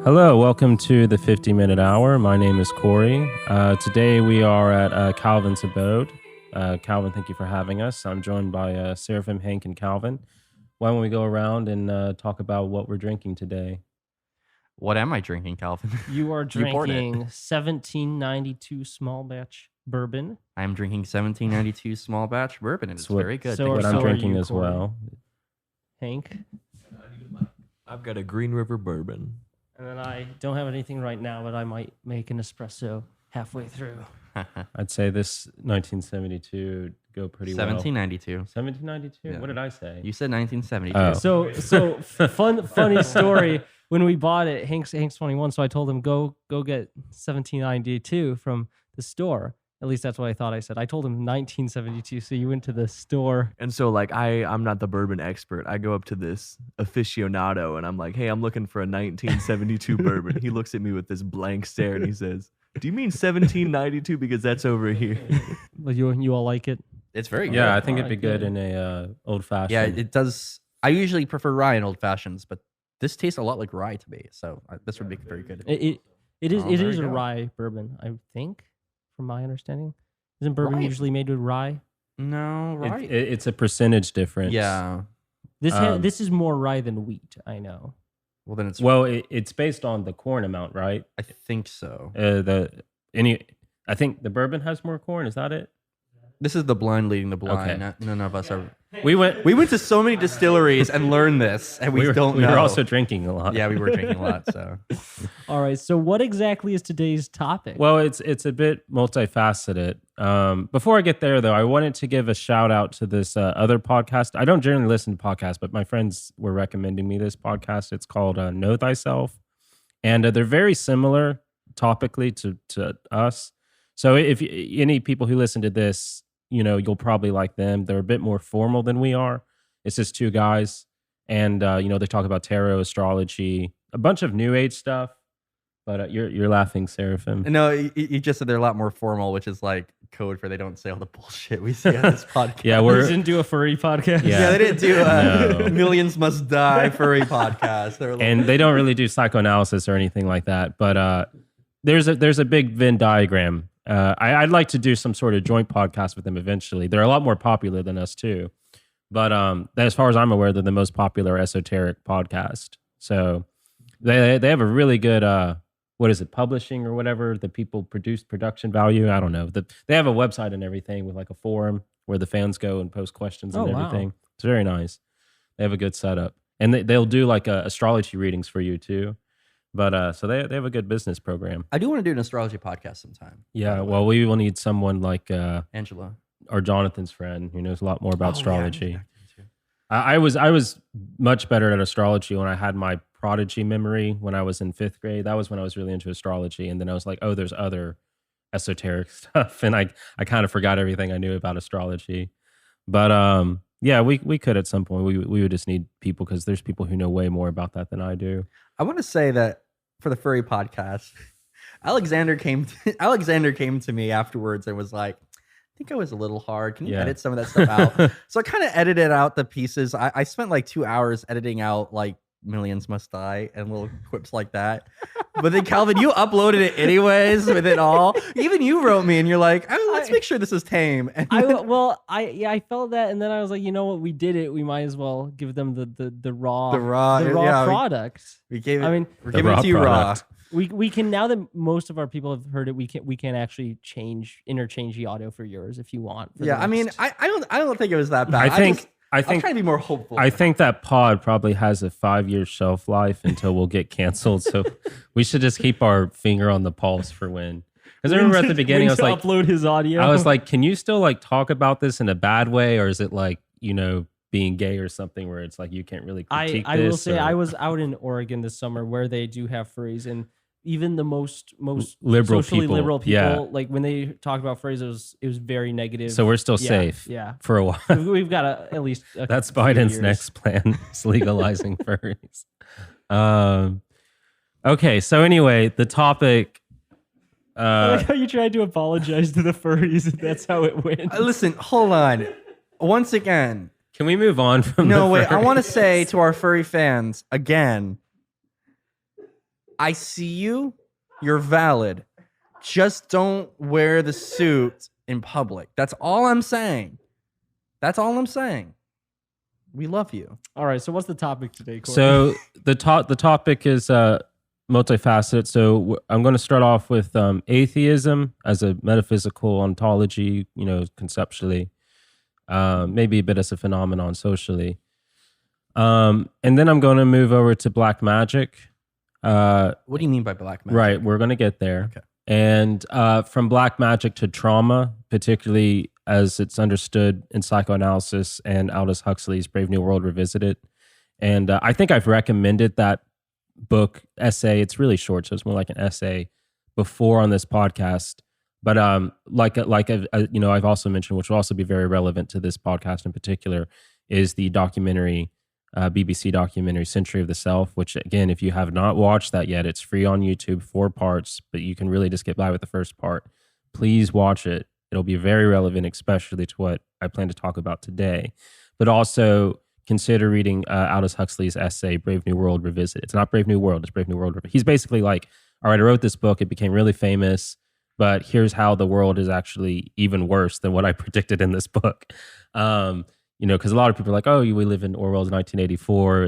Hello, welcome to the 50-minute hour. My name is Corey. Today we are at Calvin's abode. Calvin, thank you for having us. I'm joined by Seraphim, Hank, and Calvin. Why don't we go around and talk about what we're drinking today? What am I drinking, Calvin? You are drinking 1792 small batch bourbon. I am drinking 1792 small batch bourbon, and it's very good. So what I'm drinking as Corey. well. Hank. I've got a Green River bourbon. And then I don't have anything right now, but I might make an espresso halfway through. I'd say this 1972 go pretty 1792. well. 1792? Yeah. What did I say? You said 1972. Oh. So funny story. When we bought it, Hank's 21. So I told him go get 1792 from the store. At least that's what I thought I said. I told him 1972. So you went to the store. And so like I'm not the bourbon expert. I go up to this aficionado and I'm like, hey, I'm looking for a 1972 bourbon. He looks at me with this blank stare and he says, do you mean 1792? Because that's over here. Well, you all like it? It's very good. Yeah, I think it'd be Alright, good in a old fashioned. Yeah, it does. I usually prefer rye in old fashions, but this tastes a lot like rye to me. So this would be very good. It is Oh, it there is you a go. rye bourbon, I think, from my understanding. Isn't bourbon Rye? usually made with rye? No, rye. It's a percentage difference. Yeah. This is more rye than wheat, I know. Well, then it's. Well, it's based on the corn amount, right? I think so. I think the bourbon has more corn. Is that it? This is the blind leading the blind. Okay. None of us are. We went We went to so many distilleries and learned this, and we were, don't we know. were also drinking a lot. Yeah, we were drinking a lot. So All right, so what exactly is today's topic? Well, it's a bit multifaceted. Before I get there, though, I wanted to give a shout out to this other podcast. I don't generally listen to podcasts, but my friends were recommending me this podcast. It's called Know Thyself, and they're very similar topically to us. So if any people who listen to this, you'll probably like them. They're a bit more formal than we are. It's just two guys, and they talk about tarot, astrology, a bunch of new age stuff. But you're laughing, Seraphim. no, you just said they're a lot more formal, which is like code for they don't say all the bullshit we say on this podcast. Yeah, we we're didn't do a furry podcast. Yeah. they didn't do No. Millions Must Die furry podcast. They're like, and they don't really do psychoanalysis or anything like that. But there's a big Venn diagram. I'd like to do some sort of joint podcast with them eventually. They're a lot more popular than us too. But as far as I'm aware, they're the most popular esoteric podcast. So they have a really good what is it, publishing or whatever, the people produce production value. I don't know. They have a website and everything with like a forum where the fans go and post questions and Oh, wow. everything. It's very nice. They have a good setup. And they'll do like astrology readings for you too. But so they have a good business program. I do want to do an astrology podcast sometime. Yeah, well, we will need someone like Angela. our Jonathan's friend who knows a lot more about Oh, astrology. Yeah. I was much better at astrology when I had my prodigy memory when I was in 5th grade. That was when I was really into astrology. And then I was like, oh, there's other esoteric stuff. And I kind of forgot everything I knew about astrology. But yeah, we could at some point. We would just need people because there's people who know way more about that than I do. I want to say that for the furry podcast, Alexander came to me afterwards and was like, I think I was a little hard. Can you Yeah. edit some of that stuff out? So I kind of edited out the pieces. I spent like 2 hours editing out like Millions Must Die and little quips like that. But then Calvin, you uploaded it anyways with it all. Even you wrote me and you're like, oh, let's make sure this is tame. And I felt that, and then I was like, you know what, we did it. We might as well give them the raw product. we gave it. I mean, we're the giving it raw to you product. raw. We can, now that most of our people have heard it, we can actually interchange the audio for yours if you want. for the Yeah, I mean, next- I don't think it was that bad. I think I'm trying to be more hopeful. I think that pod probably has a 5-year shelf life until we'll get canceled. So we should just keep our finger on the pulse for when. Because I remember at the beginning, I was like, upload his audio. I was like, can you still like talk about this in a bad way, or is it like being gay or something where it's like you can't really critique I this? will say or- I was out in Oregon this summer where they do have furries, and even the most Liberal socially people, liberal people, yeah. like when they talk about furries, it was very negative. So we're still Yeah, safe Yeah, for a while. we've got at least That's few Biden's years. next plan, is legalizing furries. Okay, so anyway, the topic. I like how you tried to apologize to the furries, and that's how it went. Listen, hold on. Once again, Can we move on from no the wait. I want to furries? say to our furry fans again, I see you. You're valid. Just don't wear the suit in public. That's all I'm saying. That's all I'm saying. We love you. All right. So what's the topic today, Corey? So the topic is multifaceted. So I'm going to start off with atheism as a metaphysical ontology, conceptually, maybe a bit as a phenomenon socially. And then I'm going to move over to black magic. What do you mean by black magic? Right, we're going to get there. Okay. And from black magic to trauma, particularly as it's understood in psychoanalysis and Aldous Huxley's Brave New World Revisited. And I think I've recommended that book essay. It's really short, so it's more like an essay before on this podcast. But I've also mentioned, which will also be very relevant to this podcast in particular, is the documentary, BBC documentary Century of the Self, which again, if you have not watched that yet, it's free on YouTube, 4 parts, but you can really just get by with the first part. Please watch it. It'll be very relevant, especially to what I plan to talk about today. But also consider reading Aldous Huxley's essay, Brave New World Revisited. It's not Brave New World, it's Brave New World Revisited. He's basically like, all right, I wrote this book, it became really famous, but here's how the world is actually even worse than what I predicted in this book. Because a lot of people are like, oh, we live in Orwell's 1984,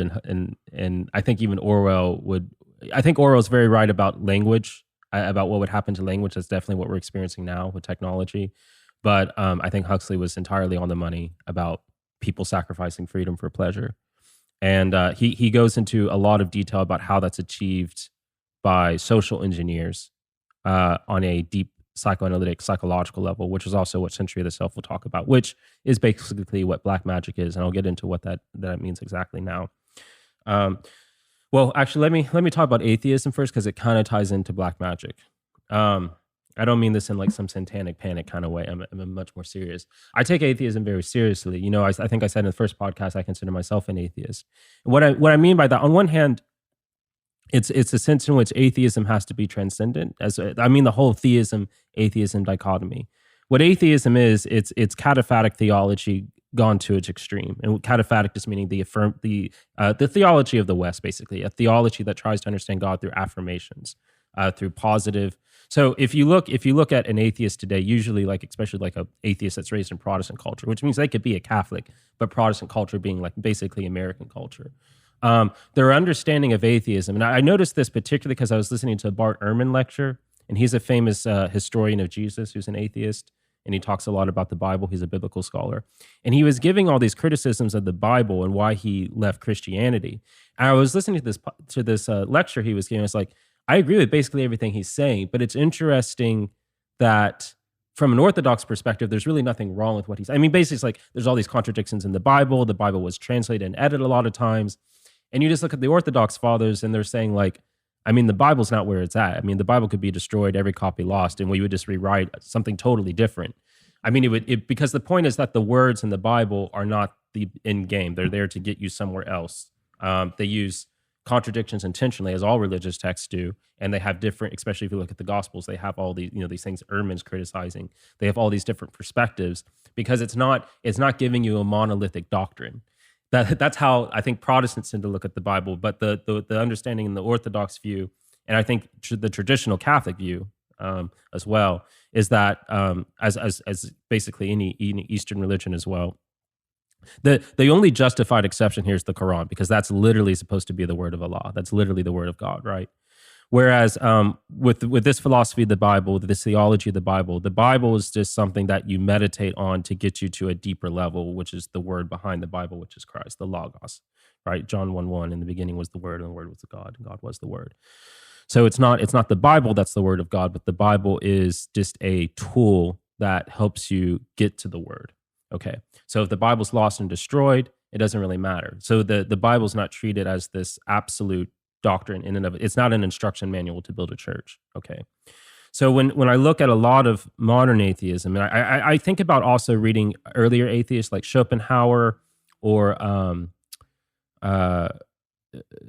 and I think even Orwell's very right about language, about what would happen to language. That's definitely what we're experiencing now with technology. But I think Huxley was entirely on the money about people sacrificing freedom for pleasure. And he goes into a lot of detail about how that's achieved by social engineers on a deep psychoanalytic, psychological level, which is also what Century of the Self will talk about, which is basically what black magic is. And I'll get into what that means exactly now. Well, actually, let me talk about atheism first, because it kind of ties into black magic. I don't mean this in like some satanic panic kind of way. I'm much more serious. I take atheism very seriously. I think I said in the first podcast, I consider myself an atheist. And what I mean by that, on one hand, it's a sense in which atheism has to be transcendent. The whole theism-atheism dichotomy. What atheism is, it's cataphatic theology gone to its extreme. And cataphatic is meaning the theology of the West, basically, a theology that tries to understand God through affirmations, through positive. So if you look at an atheist today, usually especially like an atheist that's raised in Protestant culture, which means they could be a Catholic, but Protestant culture being like basically American culture. Their understanding of atheism, and I noticed this particularly because I was listening to a Bart Ehrman lecture, and he's a famous historian of Jesus who's an atheist, and he talks a lot about the Bible. He's a biblical scholar, and he was giving all these criticisms of the Bible and why he left Christianity. And I was listening to this lecture he was giving. It's like, I agree with basically everything he's saying, but it's interesting that from an Orthodox perspective, there's really nothing wrong with what he's. Basically, it's like there's all these contradictions in the Bible. The Bible was translated and edited a lot of times. And you just look at the Orthodox fathers and they're saying the Bible's not where it's at. The Bible could be destroyed, every copy lost, and we would just rewrite something totally different. Because the point is that the words in the Bible are not the end game. They're there to get you somewhere else. They use contradictions intentionally, as all religious texts do. And they have different, especially if you look at the Gospels, they have all these, these things Ehrman's criticizing. They have all these different perspectives because it's not giving you a monolithic doctrine. That's how I think Protestants tend to look at the Bible, but the understanding in the Orthodox view, and I think the traditional Catholic view as well, is that as basically any Eastern religion as well, the only justified exception here is the Quran, because that's literally supposed to be the word of Allah. That's literally the word of God, right? Whereas with this philosophy of the Bible, this theology of the Bible is just something that you meditate on to get you to a deeper level, which is the word behind the Bible, which is Christ, the Logos, right? John 1:1, in the beginning was the Word, and the Word was God, and God was the Word. So it's not the Bible that's the word of God, but the Bible is just a tool that helps you get to the word. Okay, so if the Bible's lost and destroyed, it doesn't really matter. So the Bible's not treated as this absolute doctrine in and of it. It's not an instruction manual to build a church. Okay. So when I look at a lot of modern atheism, and I think about also reading earlier atheists like Schopenhauer or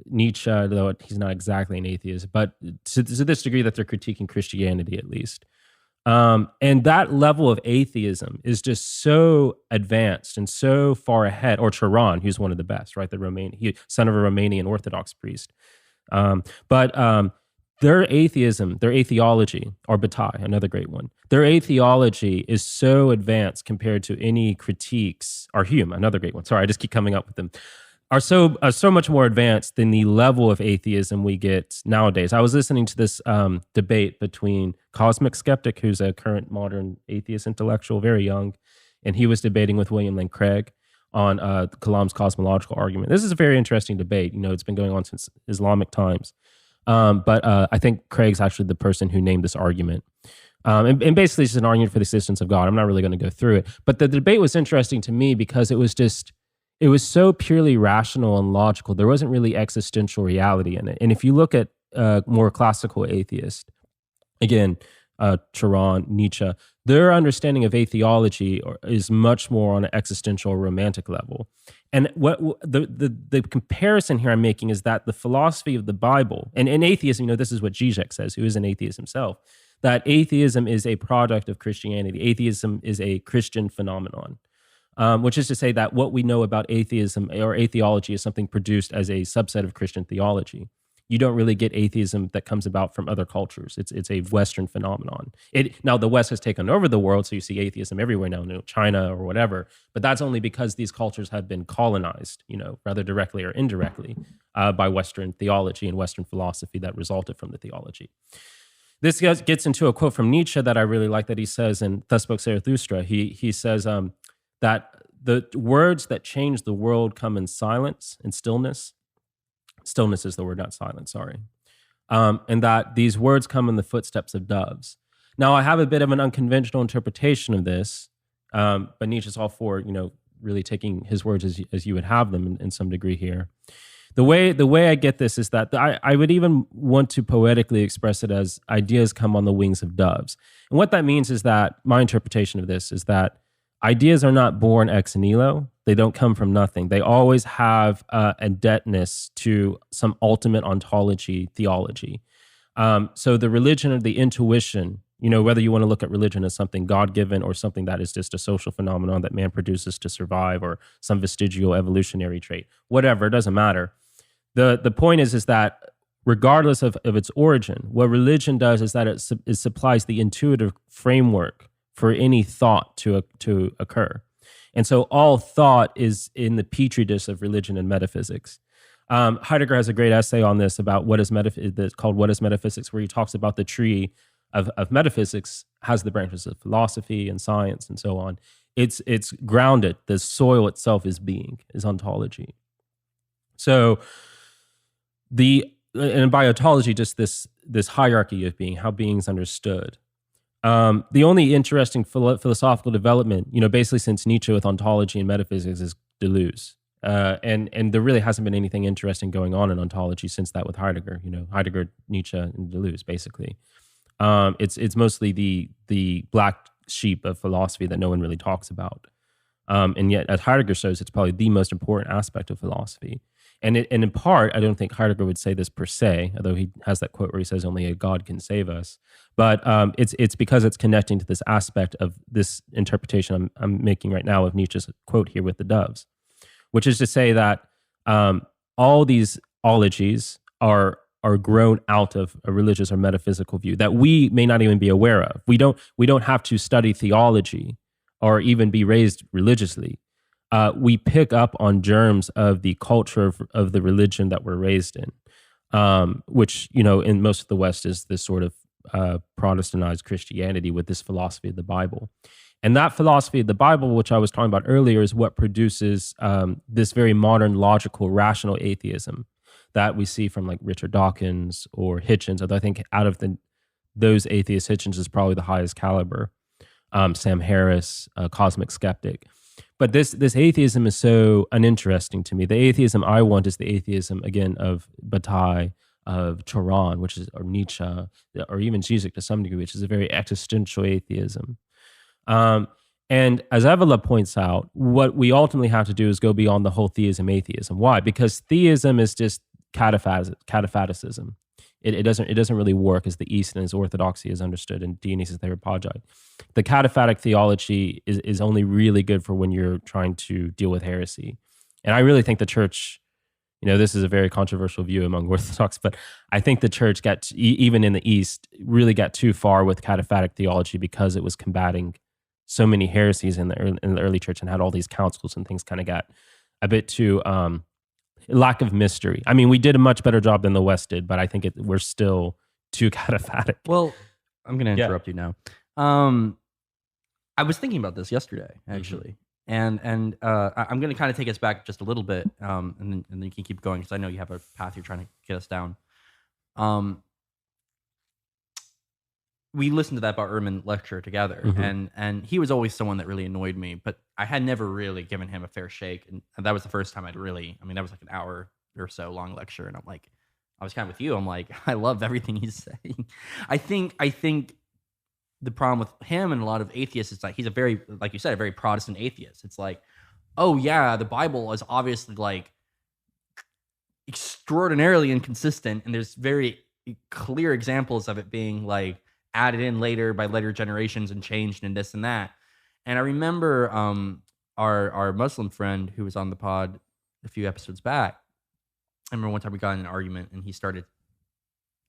Nietzsche, though he's not exactly an atheist, but to this degree that they're critiquing Christianity at least. And that level of atheism is just so advanced and so far ahead. Or Turan, who's one of the best, right? Son of a Romanian Orthodox priest. But their atheism, their atheology, or Bataille, another great one, their atheology is so advanced compared to any critiques, or Hume, another great one. Sorry, I just keep coming up with them. Are so much more advanced than the level of atheism we get nowadays. I was listening to this debate between Cosmic Skeptic, who's a current modern atheist intellectual, very young, and he was debating with William Lane Craig on Kalam's cosmological argument. This is a very interesting debate. It's been going on since Islamic times. But I think Craig's actually the person who named this argument. And basically it's just an argument for the existence of God. I'm not really going to go through it. But the debate was interesting to me because it was so purely rational and logical. There wasn't really existential reality in it. And if you look at more classical atheists, again, Turan, Nietzsche, their understanding of atheology is much more on an existential romantic level. And what the comparison here I'm making is that the philosophy of the Bible, and in atheism, this is what Zizek says, who is an atheist himself, that atheism is a product of Christianity. Atheism is a Christian phenomenon. Which is to say that what we know about atheism or atheology is something produced as a subset of Christian theology. You don't really get atheism that comes about from other cultures. It's a Western phenomenon. Now, the West has taken over the world, so you see atheism everywhere now, China or whatever, but that's only because these cultures have been colonized, rather directly or indirectly by Western theology and Western philosophy that resulted from the theology. This gets into a quote from Nietzsche that I really like that he says in Thus Spoke Zarathustra. He says, that the words that change the world come in silence and stillness. Stillness is the word, not silence, sorry. And that these words come in the footsteps of doves. Now, I have a bit of an unconventional interpretation of this, but Nietzsche's all for, really taking his words as you would have them in some degree here. The way I get this is that I would even want to poetically express it as ideas come on the wings of doves. And what that means is that my interpretation of this is that ideas are not born ex nihilo. They don't come from nothing. They always have a indebtedness to some ultimate ontology theology. So the religion of the intuition, whether you want to look at religion as something God-given or something that is just a social phenomenon that man produces to survive or some vestigial evolutionary trait, whatever, it doesn't matter. The point is that regardless of its origin, what religion does is that it supplies the intuitive framework for any thought to occur. And so all thought is in the petri dish of religion and metaphysics. Heidegger has a great essay on this about what is called What is Metaphysics, where he talks about the tree of metaphysics has the branches of philosophy and science and so on. It's grounded. The soil itself is being, is ontology. So and by ontology, just this hierarchy of being, how being's understood. The only interesting philosophical development, basically since Nietzsche with ontology and metaphysics is Deleuze. And there really hasn't been anything interesting going on in ontology since that with Heidegger, Heidegger, Nietzsche, and Deleuze, basically. It's mostly the black sheep of philosophy that no one really talks about. And yet, as Heidegger shows, it's probably the most important aspect of philosophy. And in part, I don't think Heidegger would say this per se, although he has that quote where he says only a God can save us. But it's because it's connecting to this aspect of this interpretation I'm making right now of Nietzsche's quote here with the doves, which is to say that all these ologies are grown out of a religious or metaphysical view that we may not even be aware of. We don't have to study theology or even be raised religiously. We pick up on germs of the culture of the religion that we're raised in, which, in most of the West is this sort of Protestantized Christianity with this philosophy of the Bible. And that philosophy of the Bible, which I was talking about earlier, is what produces this very modern, logical, rational atheism that we see from like Richard Dawkins or Hitchens. Although I think out of those atheists, Hitchens is probably the highest caliber. Sam Harris, Cosmic Skeptic. But this atheism is so uninteresting to me. The atheism I want is the atheism, again, of Bataille, of Turan, or Nietzsche, or even Zizek to some degree, which is a very existential atheism. And as Evola points out, what we ultimately have to do is go beyond the whole theism-atheism. Why? Because theism is just cataphaticism. It doesn't really work as the East and as Orthodoxy is understood in Dionysius the Areopagite. The cataphatic theology is only really good for when you're trying to deal with heresy. And I really think the church this is a very controversial view among Orthodox, but I think the church even in the East, really got too far with cataphatic theology because it was combating so many heresies in the early church and had all these councils and things, kind of got a bit too lack of mystery. I mean, we did a much better job than the West did, but I think we're still too cataphatic. Well, I'm going to interrupt you now. I was thinking about this yesterday, actually. And I'm going to kind of take us back just a little bit, and then you can keep going because I know you have a path you're trying to get us down. We listened to that Bar Ehrman lecture together, and he was always someone that really annoyed me, but I had never really given him a fair shake, and that was the first time that was like an hour or so long lecture, and I was kind of with you. I'm like, I love everything he's saying. I think the problem with him and a lot of atheists is like he's a very, like you said, a very Protestant atheist. It's like, oh yeah, the Bible is obviously like extraordinarily inconsistent, and there's very clear examples of it being like added in later by later generations and changed and this and that. And I remember our Muslim friend who was on the pod a few episodes back. I remember one time we got in an argument, and he started.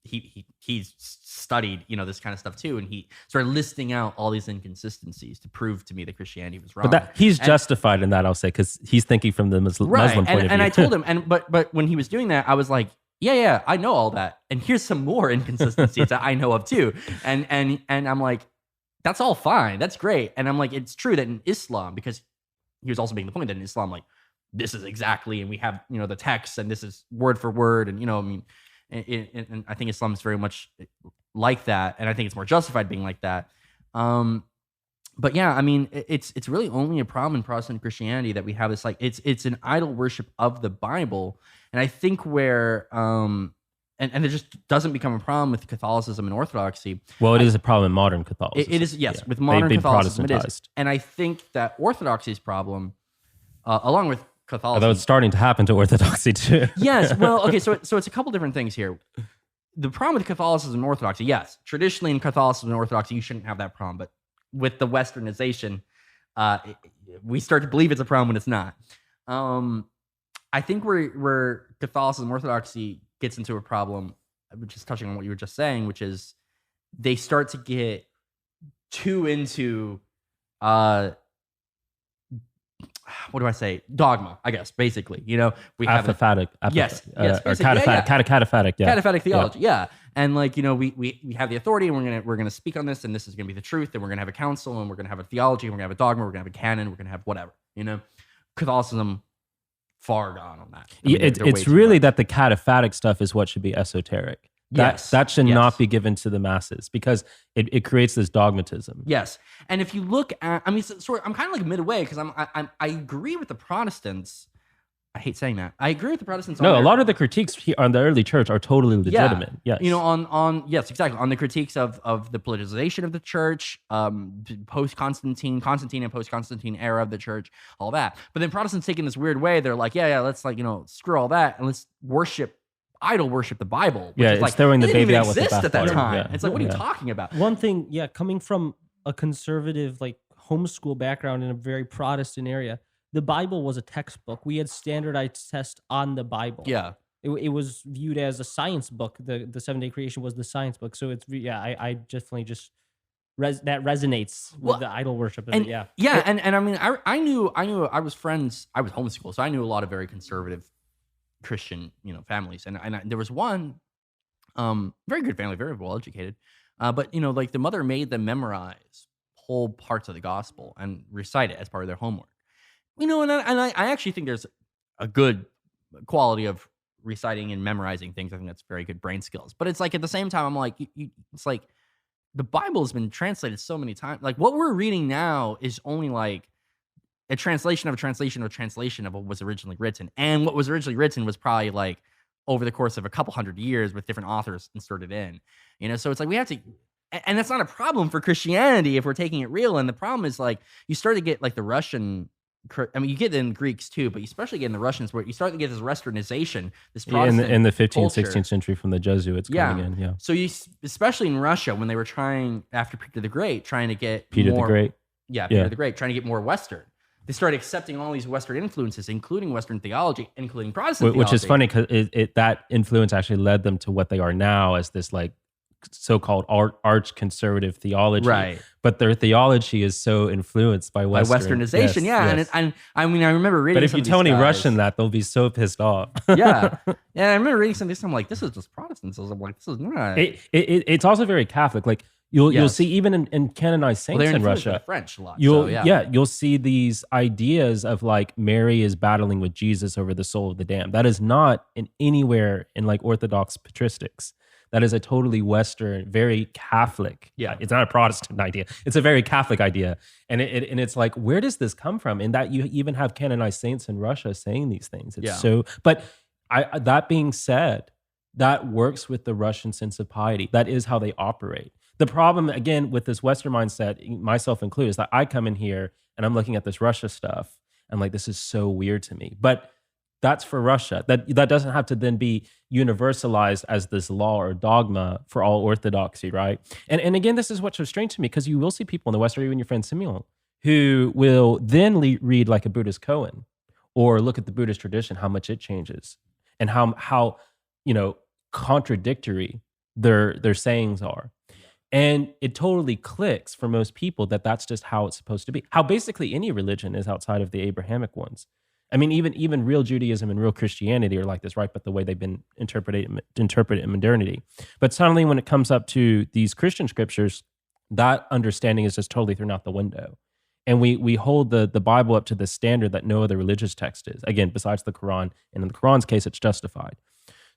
He's studied, this kind of stuff too, and he started listing out all these inconsistencies to prove to me that Christianity was wrong. But he's justified in that, I'll say, because he's thinking from the Muslim point of view. And I told him, but when he was doing that, I was like, yeah, I know all that, and here's some more inconsistencies that I know of too, and I'm like, that's all fine, that's great, and I'm like, it's true that in Islam, because he was also making the point that in Islam, like, this is exactly, and we have the text, and this is word for word, and and I think Islam is very much like that, and I think it's more justified being like that. But yeah, I mean, it's really only a problem in Protestant Christianity that we have this, like, it's an idol worship of the Bible, and I think where and it just doesn't become a problem with Catholicism and Orthodoxy. Well, it is a problem in modern Catholicism. It is, yes, with modern Catholicism, it is. And I think that Orthodoxy's problem, along with Catholicism, although it's starting to happen to Orthodoxy too. Yes, well, okay, so it's a couple different things here. The problem with Catholicism and Orthodoxy, yes, traditionally in Catholicism and Orthodoxy, you shouldn't have that problem, but with the Westernization, we start to believe it's a problem when it's not. I think where Catholicism and Orthodoxy gets into a problem, which is touching on what you were just saying, which is they start to get too into what do I say? Dogma, I guess, basically. We have cataphatic. Yes, Cataphatic, yeah. Cataphatic theology, yeah. And like, we have the authority, and we're gonna speak on this, and this is gonna be the truth, and we're gonna have a council, and we're gonna have a theology, and we're gonna have a dogma, we're gonna have a canon, we're gonna have whatever. Catholicism, far gone on that. It's really that the cataphatic stuff is what should be esoteric. That should not be given to the masses, because it creates this dogmatism. Yes, and if you look at, I'm kind of like midway, because I agree with the Protestants. I hate saying that. I agree with the Protestants. No, a lot of the critiques on the early church are totally legitimate. Yeah. Yes, yes, exactly, on the critiques of the politicization of the church, post Constantine and post Constantine era of the church, all that. But then Protestants take in this weird way. They're like, yeah, let's screw all that, and let's idol worship the Bible. Which is it's like, throwing the baby out with the bathwater at that time. Yeah. It's like, what are you talking about? One thing, coming from a conservative, like, homeschool background in a very Protestant area, the Bible was a textbook. We had standardized tests on the Bible. Yeah. It was viewed as a science book. The 7-day creation was the science book. So it's, I definitely just, that resonates with the idol worship of and, it. Yeah. Yeah. And I mean, I knew I was homeschooled, so I knew a lot of very conservative Christian, families. And there was one, very good family, very well educated. But like the mother made them memorize whole parts of the gospel and recite it as part of their homework. And I actually think there's a good quality of reciting and memorizing things. I think that's very good brain skills. But it's like, at the same time, I'm like, it's like the Bible has been translated so many times. Like, what we're reading now is only like a translation of a translation of a translation of what was originally written. And what was originally written was probably like over the course of a couple hundred years with different authors inserted in. So it's like we have to, and that's not a problem for Christianity if we're taking it real. And the problem is, like, you start to get like the Russian, you get it in Greeks too, but you especially get in the Russians, where you start to get this Westernization, this Protestant in the 15th, culture. 16th century from the Jesuits coming in. Yeah. So especially in Russia, when they were trying, after Peter the Great, trying to get Peter the Great, trying to get more Western. they started accepting all these Western influences, including Western theology, including Protestant Which theology. is funny because that influence actually led them to what they are now as this like so-called arch conservative theology. Right. But their theology is so influenced by By Westernization, Yes. And I mean, I remember reading. But if some you of tell these any guys- Russian that, they'll be so pissed off. yeah, I remember reading some of this. I'm like, this is just Protestantism. I'm like, this is not. It's also very Catholic. Like you'll Yes. see even in canonized Well, saints they're in influenced by Russia. the French a lot. You'll so, yeah. you'll see these ideas of like Mary is battling with Jesus over the soul of the damned. That is not in anywhere in like Orthodox patristics. That is a totally Western, very Catholic. Yeah. It's not a Protestant idea. It's a very Catholic idea. And it's like, where does this come from? And that you even have canonized saints in Russia saying these things. It's Yeah. so, but that being said, that works with the Russian sense of piety. That is how they operate. The problem, again, with this Western mindset, myself included, is that I come in here and I'm looking at this Russia stuff. And like, this is so weird to me. But that's for Russia. That doesn't have to then be universalized as this law or dogma for all orthodoxy, right? And again, this is what's so strange to me, because you will see people in the West, or even your friend Simeon, who will then read like a Buddhist koan or look at the Buddhist tradition, how much it changes and how contradictory their sayings are. And it totally clicks for most people that that's just how it's supposed to be. How basically any religion is outside of the Abrahamic ones. I mean, even real Judaism and real Christianity are like this, right? But the way they've been interpreted in modernity. But suddenly when it comes up to these Christian scriptures, that understanding is just totally thrown out the window. And we hold the Bible up to the standard that no other religious text is. Again, besides the Quran. And in the Quran's case, it's justified.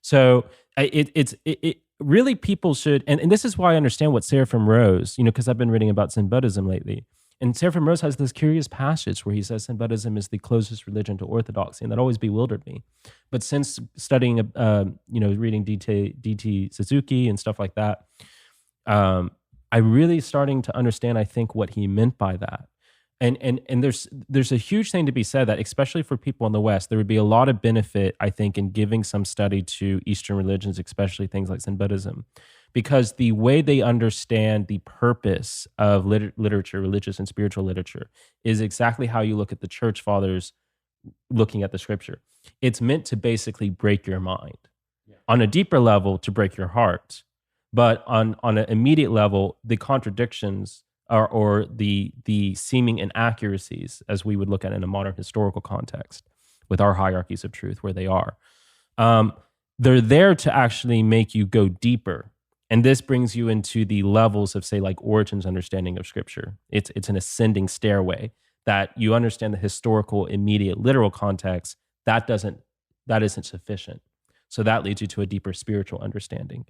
So it really people should, and this is why I understand what Seraphim Rose, because I've been reading about Zen Buddhism lately. And Seraphim Rose has this curious passage where he says Zen Buddhism is the closest religion to orthodoxy, and that always bewildered me. But since studying, reading D.T. Suzuki and stuff like that, I'm really starting to understand, I think, what he meant by that. And there's a huge thing to be said that, especially for people in the West, there would be a lot of benefit, I think, in giving some study to Eastern religions, especially things like Zen Buddhism. Because the way they understand the purpose of literature, religious and spiritual literature, is exactly how you look at the church fathers looking at the scripture. It's meant to basically break your mind. Yeah. On a deeper level, to break your heart. But on an immediate level, the contradictions or the seeming inaccuracies, as we would look at in a modern historical context, with our hierarchies of truth where they are, they're there to actually make you go deeper. And this brings you into the levels of, say, like Origen's understanding of scripture. It's an ascending stairway that you understand the historical, immediate, literal context. That isn't sufficient. So that leads you to a deeper spiritual understanding.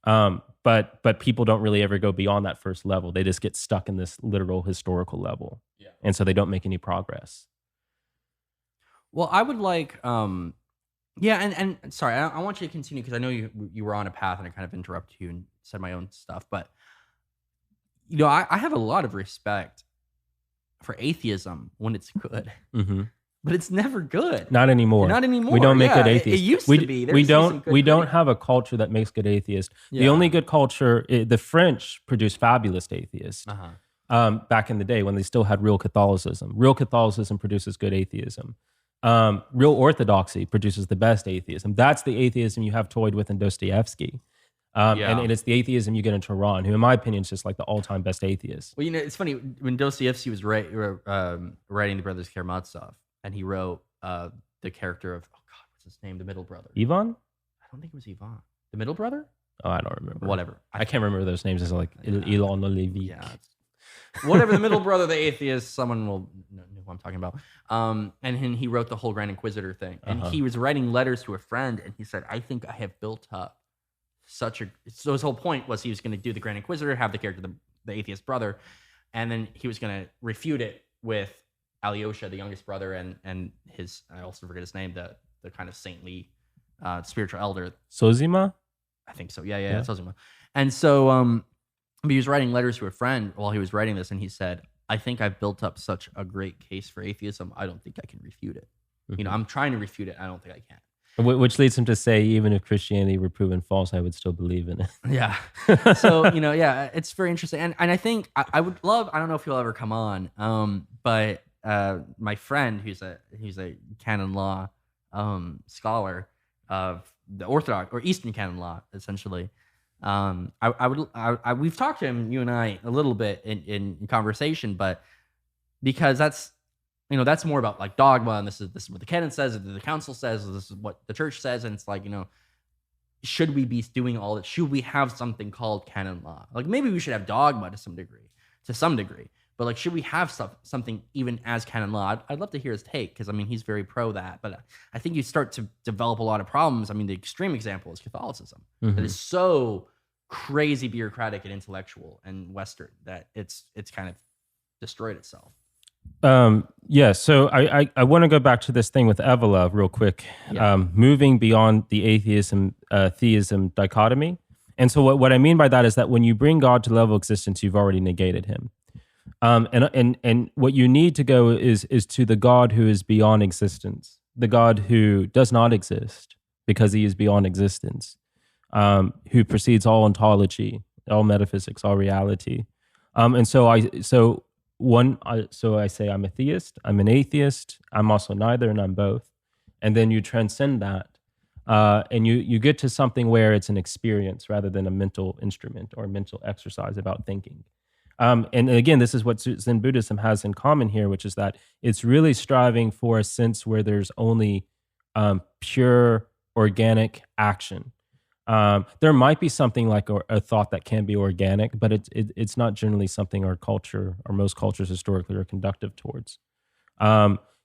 But people don't really ever go beyond that first level. They just get stuck in this literal historical level. Yeah. And so they don't make any progress. Well, I would like, and sorry, I want you to continue because I know you were on a path and I kind of interrupted you and said my own stuff. But, I have a lot of respect for atheism when it's good. Mm-hmm. But it's never good. Not anymore. Not anymore. We don't make good atheists. It used to be. We don't have a culture that makes good atheists. Yeah. The only good culture, the French produced fabulous atheists back in the day when they still had real Catholicism. Real Catholicism produces good atheism. Real Orthodoxy produces the best atheism. That's the atheism you have toyed with in Dostoevsky. And it's the atheism you get in Tehran, who in my opinion is just like the all-time best atheist. Well, it's funny, when Dostoevsky was writing The Brothers Karamazov, and he wrote the character of, what's his name? The middle brother. Ivan? I don't think it was Ivan. The middle brother? Oh, I don't remember. Whatever. I can't remember those names. It's like Ilan Olevi. Yeah. Whatever, the middle brother, the atheist, someone will know who I'm talking about. And then he wrote the whole Grand Inquisitor thing. And he was writing letters to a friend, and he said, I think I have built up so his whole point was he was going to do the Grand Inquisitor, have the character, the atheist brother, and then he was going to refute it with Alyosha, the youngest brother, and his, I also forget his name, the kind of saintly spiritual elder. Sozima? I think so. Yeah. Sozima. And so he was writing letters to a friend while he was writing this, and he said, I think I've built up such a great case for atheism, I don't think I can refute it. Mm-hmm. I'm trying to refute it, I don't think I can. Which leads him to say, even if Christianity were proven false, I would still believe in it. Yeah. So, it's very interesting. And I think I would love, I don't know if he'll ever come on, but my friend who's a canon law scholar of the Orthodox or Eastern canon law, essentially. We've talked to him, you and I, a little bit in conversation, but because that's more about like dogma, and this is what the canon says, and the council says, this is what the church says, and it's like, should we be doing all that? Should we have something called canon law? Like maybe we should have dogma to some degree, but like, should we have something even as canon law? I'd love to hear his take, because I mean, he's very pro that, but I think you start to develop a lot of problems. I mean, the extreme example is Catholicism. Mhm. That is so crazy bureaucratic and intellectual and Western that it's kind of destroyed itself. Yeah, so I want to go back to this thing with Evola real quick, Yeah. Moving beyond the atheism theism dichotomy. And so what I mean by that is that when you bring God to the level of existence, you've already negated him. And what you need to go is to the God who is beyond existence, the God who does not exist because he is beyond existence, who precedes all ontology, all metaphysics, all reality. And so I say I'm a theist, I'm an atheist, I'm also neither, and I'm both. And then you transcend that, and you get to something where it's an experience rather than a mental instrument or a mental exercise about thinking. And again, this is what Zen Buddhism has in common here, which is that it's really striving for a sense where there's only pure organic action. There might be something like a thought that can be organic, but it's not generally something our culture or most cultures historically are conductive towards.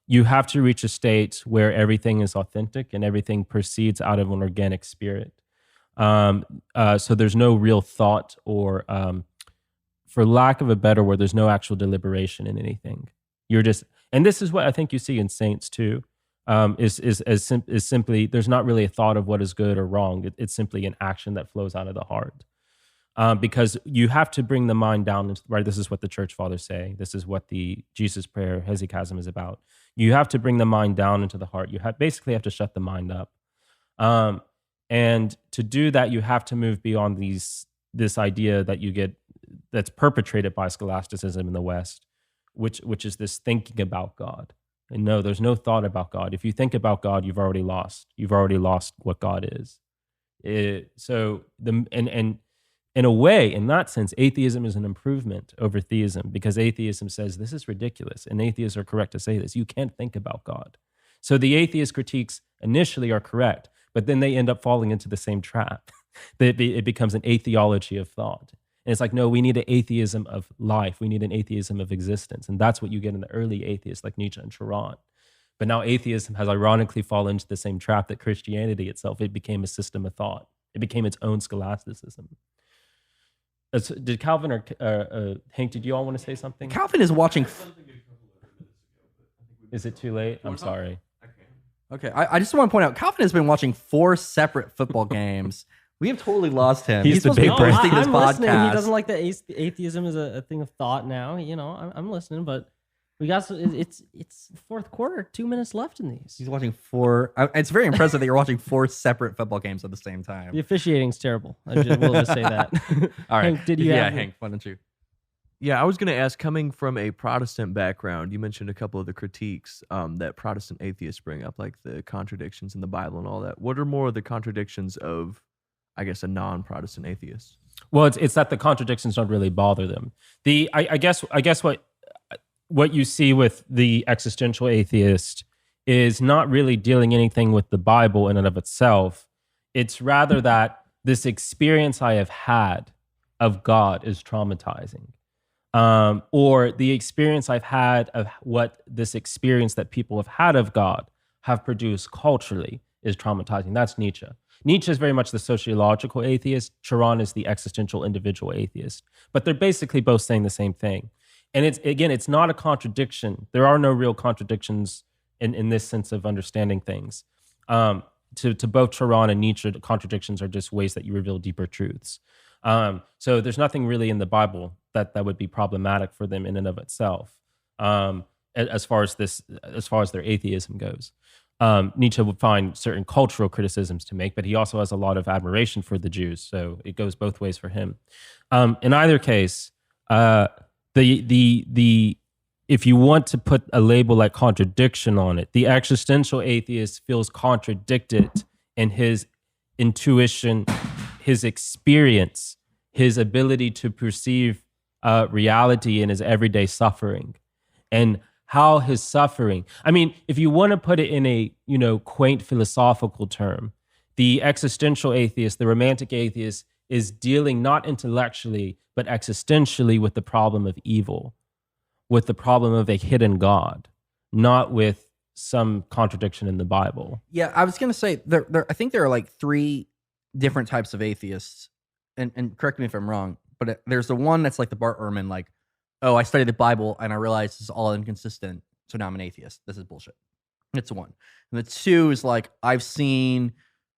You have to reach a state where everything is authentic and everything proceeds out of an organic spirit. So there's no real thought or, for lack of a better word, there's no actual deliberation in anything. You're just, and this is what I think you see in saints too. Is simply there's not really a thought of what is good or wrong. It's simply an action that flows out of the heart, because you have to bring the mind down. Right, this is what the church fathers say. This is what the Jesus prayer hesychasm is about. You have to bring the mind down into the heart. You basically have to shut the mind up, and to do that, you have to move beyond this idea that you get that's perpetrated by scholasticism in the West, which is this thinking about God. And no, there's no thought about God. If you think about God, you've already lost. You've already lost what God is. And in a way, in that sense, atheism is an improvement over theism, because atheism says this is ridiculous, and atheists are correct to say this. You can't think about God. So the atheist critiques initially are correct, but then they end up falling into the same trap. It becomes an atheology of thought. And it's like, no, we need an atheism of life. We need an atheism of existence. And that's what you get in the early atheists like Nietzsche and Turan. But now atheism has ironically fallen into the same trap that Christianity itself. It became a system of thought. It became its own scholasticism. Did Calvin or Hank, did you all want to say something? Calvin is watching. Is it too late? I'm sorry. Okay, I just want to point out, Calvin has been watching 4 separate football games. We have totally lost him. He's the supposed to be big brain. hosting this I'm listening. He podcast. doesn't like that atheism is a thing of thought now. I'm listening, but we got it's fourth quarter, 2 minutes left in these. He's watching 4. It's very impressive that you're watching 4 separate football games at the same time. The officiating's terrible. We'll just say that. All right. Hank, did you have Hank, why don't you? Yeah, I was going to ask, coming from a Protestant background, you mentioned a couple of the critiques that Protestant atheists bring up, like the contradictions in the Bible and all that. What are more of the contradictions of, I guess, a non-Protestant atheist? Well, it's that the contradictions don't really bother them. I guess what you see with the existential atheist is not really dealing anything with the Bible in and of itself. It's rather that this experience I have had of God is traumatizing. Or the experience I've had of what this experience that people have had of God have produced culturally is traumatizing. That's Nietzsche. Nietzsche is very much the sociological atheist. Turan is the existential individual atheist. But they're basically both saying the same thing. And it's not a contradiction. There are no real contradictions in this sense of understanding things. To both Turan and Nietzsche, the contradictions are just ways that you reveal deeper truths. So there's nothing really in the Bible that would be problematic for them in and of itself, as far as their atheism goes. Nietzsche would find certain cultural criticisms to make, but he also has a lot of admiration for the Jews, so it goes both ways for him. In either case, the if you want to put a label like contradiction on it, the existential atheist feels contradicted in his intuition, his experience, his ability to perceive reality in his everyday suffering, and how his suffering. I mean, if you want to put it in a quaint philosophical term, the existential atheist, the romantic atheist, is dealing not intellectually but existentially with the problem of evil, with the problem of a hidden God, not with some contradiction in the Bible. Yeah, I was gonna say I think there are like 3 different types of atheists, and correct me if I'm wrong, but there's the one that's like the Bart Ehrman, like, oh, I studied the Bible and I realized this is all inconsistent, so now I'm an atheist. This is bullshit. That's one. And the 2 is like, I've seen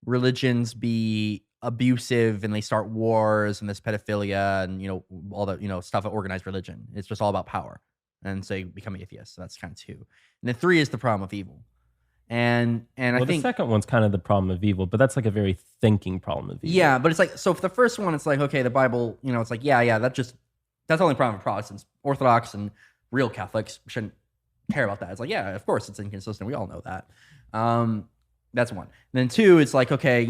religions be abusive and they start wars and this pedophilia and all the stuff of organized religion. It's just all about power. And so you become atheist. So that's kind of 2. And then 3 is the problem of evil. And I think the second one's kind of the problem of evil, but that's like a very thinking problem of evil. Yeah, but it's like, so for the first one, it's like, okay, the Bible, it's like, yeah, that's the only problem with Protestants. Orthodox and real Catholics shouldn't care about that. It's like, yeah, of course it's inconsistent. We all know that. That's one. And then 2, it's like, okay,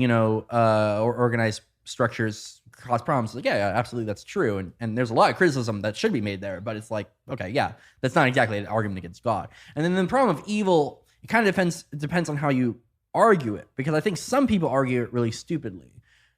organized structures cause problems. It's like, yeah, absolutely, that's true. And there's a lot of criticism that should be made there, but it's like, okay, yeah, that's not exactly an argument against God. And then the problem of evil, it kind of depends on how you argue it, because I think some people argue it really stupidly.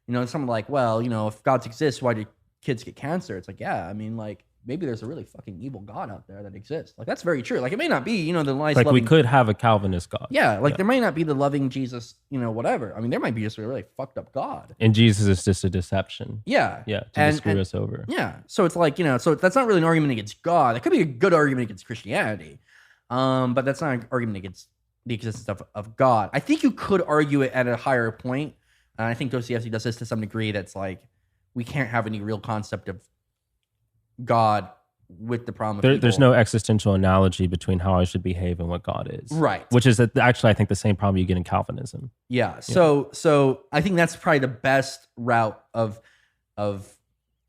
Someone like, well, if God exists, why do kids get cancer? It's like, yeah, I mean, like, maybe there's a really fucking evil God out there that exists. Like, that's very true. Like, it may not be, the nice, like, loving, we could have a Calvinist God. Yeah, like there might not be the loving Jesus, whatever. I mean, there might be just a really fucked up God. And Jesus is just a deception. Yeah. Yeah, to screw us over. Yeah. So it's like, so that's not really an argument against God. It could be a good argument against Christianity. But that's not an argument against the existence of God. I think you could argue it at a higher point. And I think Dostoevsky does this to some degree. That's like, we can't have any real concept of God with the problem of evil. There's no existential analogy between how I should behave and what God is. Right. Which is actually, I think, the same problem you get in Calvinism. Yeah. So I think that's probably the best route of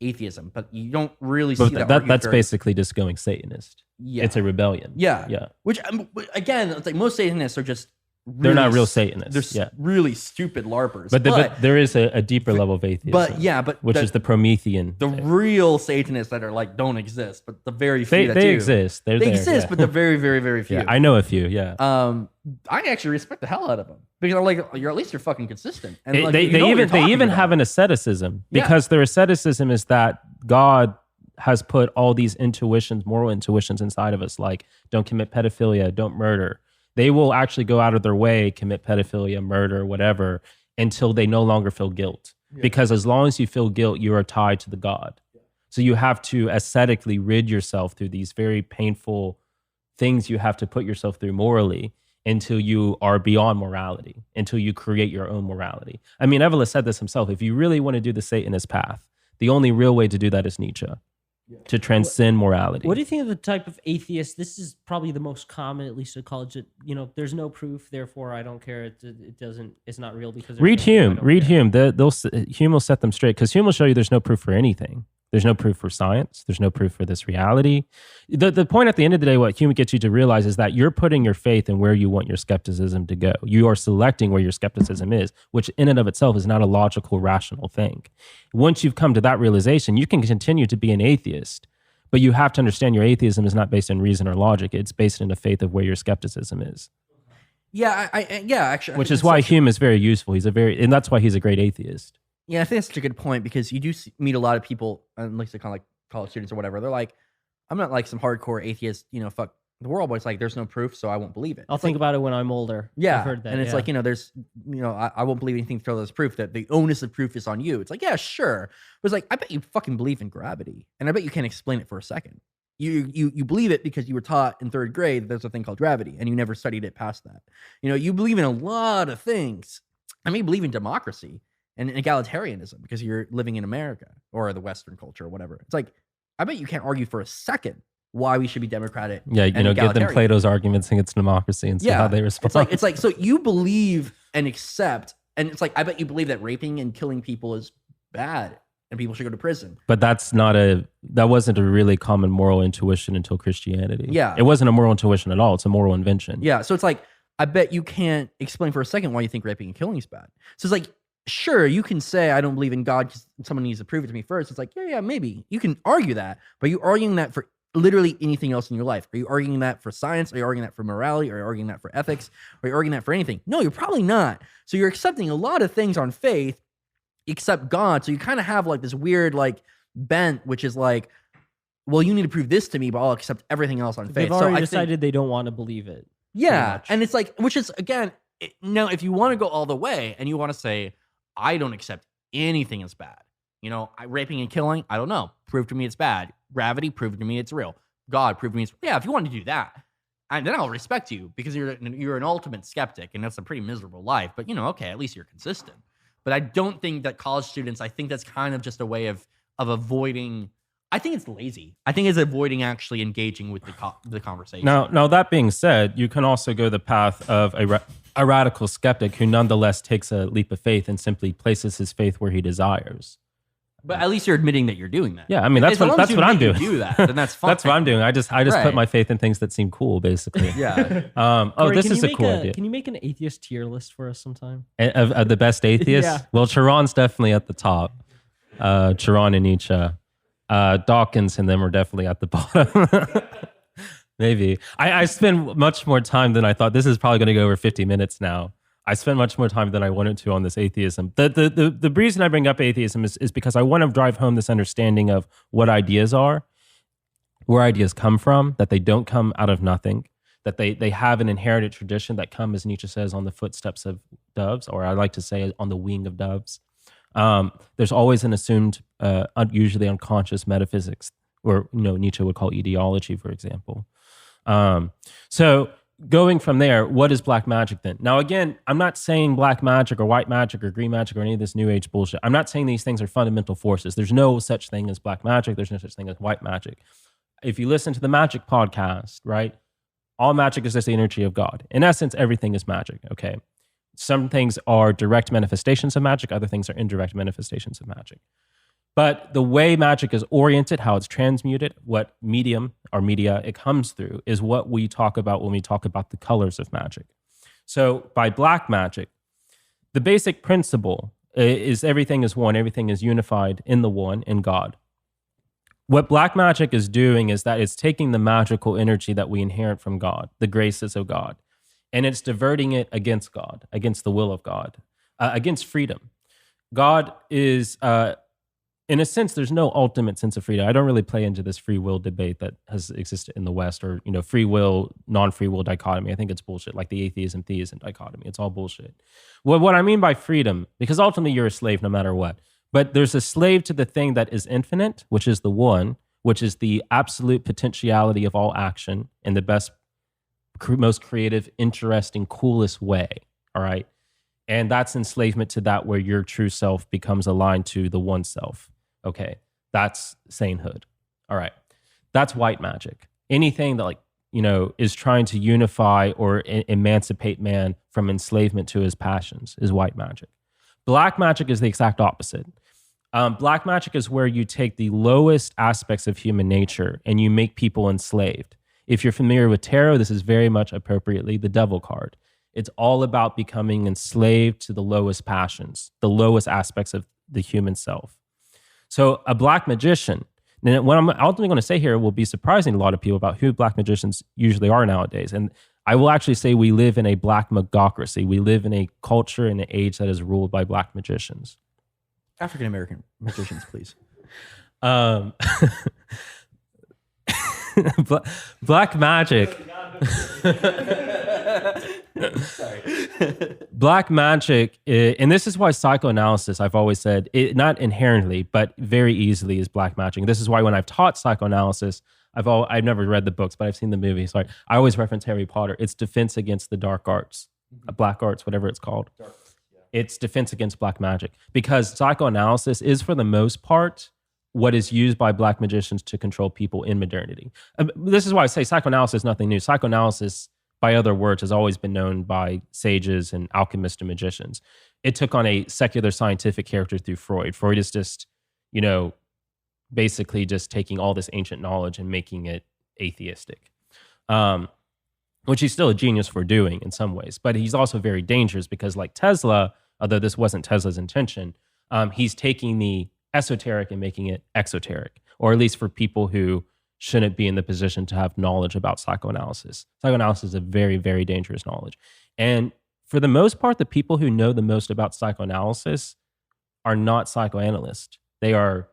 atheism, but you don't really see that's basically just going Satanist. Yeah. It's a rebellion. Yeah. Yeah. Which, again, it's like most Satanists are just they're not real Satanists. They're really stupid LARPers. But there is a deeper level of atheism. Which is the Promethean. The real Satanists that are like don't exist, but the very few that do. They exist. They exist, but they're very, very, very few. Yeah, I know a few. Yeah. I actually respect the hell out of them because I'm like, at least you're fucking consistent. And they even have an asceticism, because their asceticism is that God has put all these moral intuitions inside of us, like don't commit pedophilia, don't murder. They will actually go out of their way, commit pedophilia, murder, whatever, until they no longer feel guilt. Yeah. Because as long as you feel guilt, you are tied to the God. Yeah. So you have to ascetically rid yourself through these very painful things you have to put yourself through morally until you are beyond morality, until you create your own morality. I mean, Evelyn said this himself. If you really want to do the Satanist path, the only real way to do that is Nietzsche. To transcend morality. What do you think of the type of atheist? This is probably the most common, at least at college. That there's no proof, therefore I don't care. It doesn't. It's not real because read Hume. Read Hume. Hume will set them straight, because Hume will show you there's no proof for anything. There's no proof for science. There's no proof for this reality. The point at the end of the day, what Hume gets you to realize is that you're putting your faith in where you want your skepticism to go. You are selecting where your skepticism is, which in and of itself is not a logical, rational thing. Once you've come to that realization, you can continue to be an atheist, but you have to understand your atheism is not based on reason or logic. It's based in the faith of where your skepticism is. Yeah, actually. Which is why Hume is very useful. And that's why he's a great atheist. Yeah, I think that's such a good point, because you do meet a lot of people, at least kind of like college students or whatever. They're like, I'm not like some hardcore atheist, fuck the world, but it's like, there's no proof, so I won't believe it. I'll think about it when I'm older. Yeah. I've heard that. And it's like, there's, I won't believe anything until there's proof, that the onus of proof is on you. It's like, yeah, sure. But it's like, I bet you fucking believe in gravity, and I bet you can't explain it for a second. You believe it because you were taught in 3rd grade that there's a thing called gravity, and you never studied it past that. You believe in a lot of things. I mean, you believe in democracy and egalitarianism because you're living in America or the Western culture or whatever. It's like, I bet you can't argue for a second why we should be democratic. Yeah, give them Plato's arguments against democracy and see how they respond. It's like, so you believe and accept, and it's like, I bet you believe that raping and killing people is bad and people should go to prison. But that wasn't a really common moral intuition until Christianity. Yeah. It wasn't a moral intuition at all. It's a moral invention. Yeah. So it's like, I bet you can't explain for a second why you think raping and killing is bad. So it's like, sure, you can say, I don't believe in God because someone needs to prove it to me first. It's like, yeah, maybe. You can argue that, but you're arguing that for literally anything else in your life. Are you arguing that for science? Are you arguing that for morality? Are you arguing that for ethics? Are you arguing that for anything? No, you're probably not. So you're accepting a lot of things on faith except God. So you kind of have like this weird like bent, which is like, well, you need to prove this to me, but I'll accept everything else on faith. They've already so decided they don't want to believe it. Yeah. much. And it's like, which is, again, now if you want to go all the way and you want to say, I don't accept anything as bad. You know, raping and killing, I don't know. Prove to me it's bad. Gravity, prove to me it's real. God, prove to me it's... Yeah, if you want to do that, and then I'll respect you because you're an ultimate skeptic, and that's a pretty miserable life. But, you know, okay, at least you're consistent. But I don't think that college students, I think that's kind of just a way of avoiding... I think it's lazy. I think it's avoiding actually engaging with the conversation. Now, that being said, you can also go the path of a radical skeptic who nonetheless takes a leap of faith and simply places his faith where he desires. But at least you're admitting that you're doing that. Yeah, I mean, that's what I'm doing. Do that, then that's fine. That's what I'm doing. I just Right. put my faith in things that seem cool, basically. Yeah. Corey, This can is you a cool make idea. Can you make an atheist tier list for us sometime? Of the best atheists? Yeah. Well, Chiron's definitely at the top. Chiron and Nietzsche. Dawkins and them are definitely at the bottom. Maybe. I spend much more time than I thought. This is probably going to go over 50 minutes now. I spend much more time than I wanted to on this atheism. The reason I bring up atheism is because I want to drive home this understanding of what ideas are, where ideas come from, that they don't come out of nothing, that they have an inherited tradition that come, as Nietzsche says, on the footsteps of doves, or I like to say on the wing of doves. There's always an assumed, usually unconscious metaphysics, or Nietzsche would call ideology, for example. So going from there, what is black magic then? Now, again, I'm not saying black magic or white magic or green magic or any of this new age bullshit. I'm not saying these things are fundamental forces. There's no such thing as black magic. There's no such thing as white magic. If you listen to the magic podcast, right, all magic is just the energy of God. In essence, everything is magic, okay? Some things are direct manifestations of magic. Other things are indirect manifestations of magic. But the way magic is oriented, how it's transmuted, what medium or media it comes through is what we talk about when we talk about the colors of magic. So by black magic, the basic principle is everything is one, everything is unified in the one, in God. What black magic is doing is that it's taking the magical energy that we inherit from God, the graces of God, and it's diverting it against God, against the will of God, against freedom. God is... in a sense, there's no ultimate sense of freedom. I don't really play into this free will debate that has existed in the West, or free will, non-free will dichotomy. I think it's bullshit, like the atheism-theism dichotomy. It's all bullshit. What I mean by freedom, because ultimately you're a slave no matter what, but there's a slave to the thing that is infinite, which is the one, which is the absolute potentiality of all action in the best, most creative, interesting, coolest way. All right. And that's enslavement to that where your true self becomes aligned to the one self. Okay, that's sainthood. All right, that's white magic. Anything that is trying to unify or emancipate man from enslavement to his passions is white magic. Black magic is the exact opposite. Black magic is where you take the lowest aspects of human nature and you make people enslaved. If you're familiar with tarot, this is very much appropriately the devil card. It's all about becoming enslaved to the lowest passions, the lowest aspects of the human self. So a black magician, and what I'm ultimately going to say here will be surprising to a lot of people about who black magicians usually are nowadays. And I will actually say we live in a black magocracy. We live in a culture and an age that is ruled by black magicians. African-American magicians, please. Black magic. Sorry. Black magic, and this is why psychoanalysis, I've always said, not inherently, but very easily is black magic. This is why when I've taught psychoanalysis, I've never read the books, but I've seen the movies. Sorry, I always reference Harry Potter. It's defense against the dark arts, black arts, whatever it's called. It's defense against black magic, because psychoanalysis is, for the most part, what is used by black magicians to control people in modernity. This is why I say psychoanalysis is nothing new. Psychoanalysis, by other words, has always been known by sages and alchemists and magicians. It took on a secular scientific character through Freud. Freud is just, basically just taking all this ancient knowledge and making it atheistic, which he's still a genius for doing in some ways. But he's also very dangerous because, like Tesla, although this wasn't Tesla's intention, he's taking the esoteric and making it exoteric, or at least for people who shouldn't be in the position to have knowledge about psychoanalysis. Psychoanalysis is a very, very dangerous knowledge. And for the most part, the people who know the most about psychoanalysis are not psychoanalysts. They are